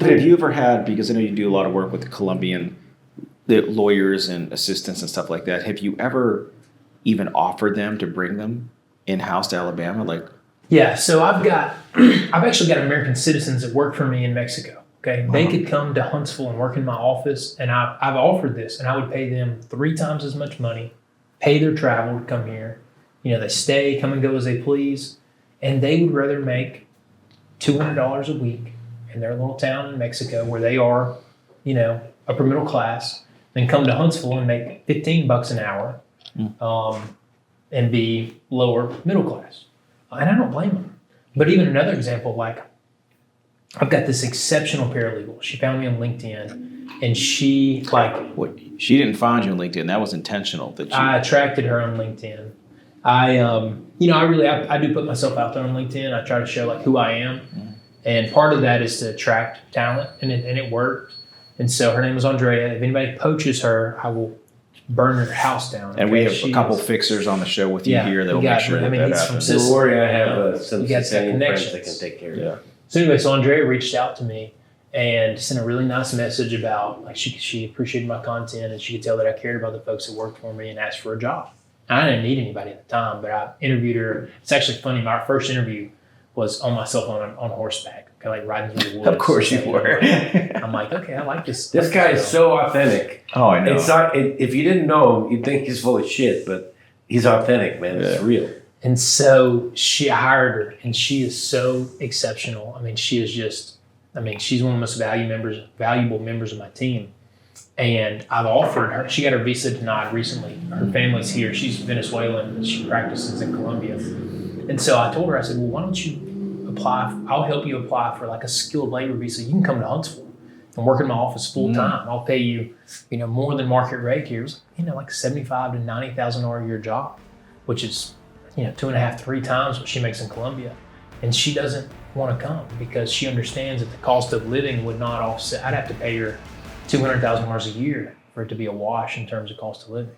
But have you ever had, because I know you do a lot of work with the Colombian the lawyers and assistants and stuff like that, have you ever even offered them to bring them in-house to Alabama? Like, yeah, so I've actually got American citizens that work for me in Mexico. Okay, they could come to Huntsville and work in my office, and I've offered this, and I would pay them 3 times as much money, pay their travel to come here. They stay, come and go as they please, and they would rather make $200 a week in their little town in Mexico where they are, upper middle class, than come to Huntsville and make $15 an hour, and be lower middle class. And I don't blame them. But even another example, like I've got this exceptional paralegal. She found me on LinkedIn, and she she didn't find you on LinkedIn. That was intentional. I attracted her on LinkedIn. I do put myself out there on LinkedIn. I try to show like who I am, and part of that is to attract talent, and it worked. And so her name is Andrea. If anybody poaches her, I will burn her house down. Okay? And we have a couple fixers on the show with you here that will make sure that happens. Don't worry, I have some Sicilian friends that can take care of it. So anyway, so Andrea reached out to me and sent a really nice message about like she appreciated my content, and she could tell that I cared about the folks that worked for me, and asked for a job. I didn't need anybody at the time, but I interviewed her. It's actually funny. My first interview was on my cell phone on horseback, kind of like riding through the woods. Of course you were. I'm like, okay, I like this. This guy is so authentic. Oh, I know. It's not, if you didn't know him, you'd think he's full of shit, but he's authentic, man. It's real. And so I hired her, and she is so exceptional. I mean, she's one of the most valuable members of my team. And I've offered her, she got her visa denied recently. Her family's here. She's Venezuelan, and she practices in Colombia. And so I told her, I said, well, why don't you apply? I'll help you apply for like a skilled labor visa. You can come to Huntsville and work in my office full time. I'll pay you, more than market rate here. It was, like $75,000 to $90,000 a year job, which is, 2.5, 3 times what she makes in Colombia. And she doesn't want to come because she understands that the cost of living would not offset. I'd have to pay her $200,000 a year for it to be a wash in terms of cost of living.